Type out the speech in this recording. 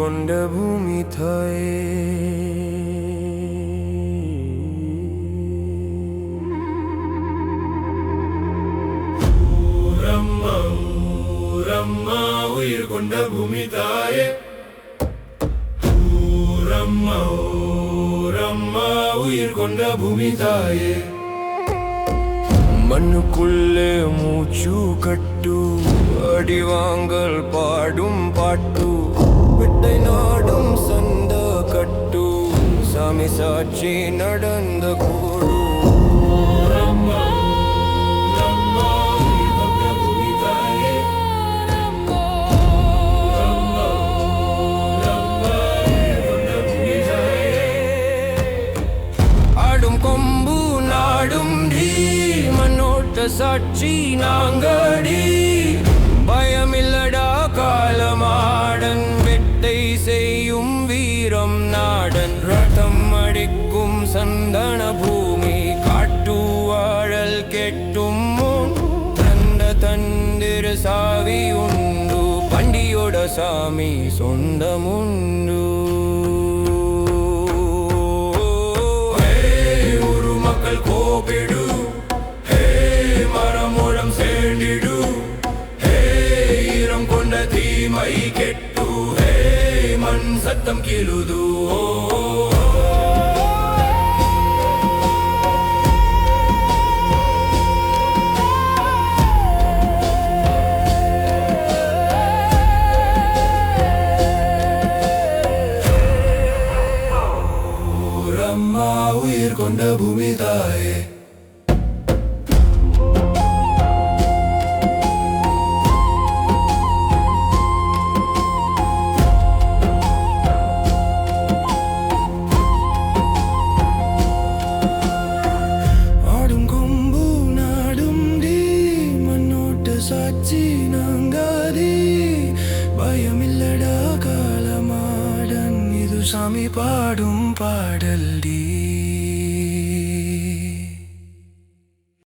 கொண்ட பூமி தாயே. ஊரம்மா ஊரம்மா உயிர் கொண்ட பூமி தாயே. ஊரம்மா ஊரம்மா உயிர் கொண்ட பூமி தாயே. மண்ணுக்குள்ளே மூச்சு கட்டு அடிவாங்கல் பாடும் பாட்டு விட்டை நாடும் சந்த கட்டு சாமி சாட்சி நடந்த கூடு. ஆடும் கொம்பு நாடும் சாட்சி நாங்கடி பயமில்லடா காலமாடன் வெட்டை செய்யும் வீரம் நாடன் ரத்தம் அடிக்கும் சந்தன பூமி காட்டு வாழல் கெட்டும் தந்த தந்திர சாவி உண்டு பண்டியோட சாமி சொந்தமுண்டு. ஒரு மக்கள் கோபிடு மரமூலம் சேர்ந்திடு ஈரம் கொண்ட தீமை கெட்டு மண் சத்தம் கீழுது. ஊரம்மா உயிர் கொண்ட பூமி தாயே. சாட்சி நாங்காதி பயமில்லடா காலமாடன் இது சாமி பாடும் பாடல் டி.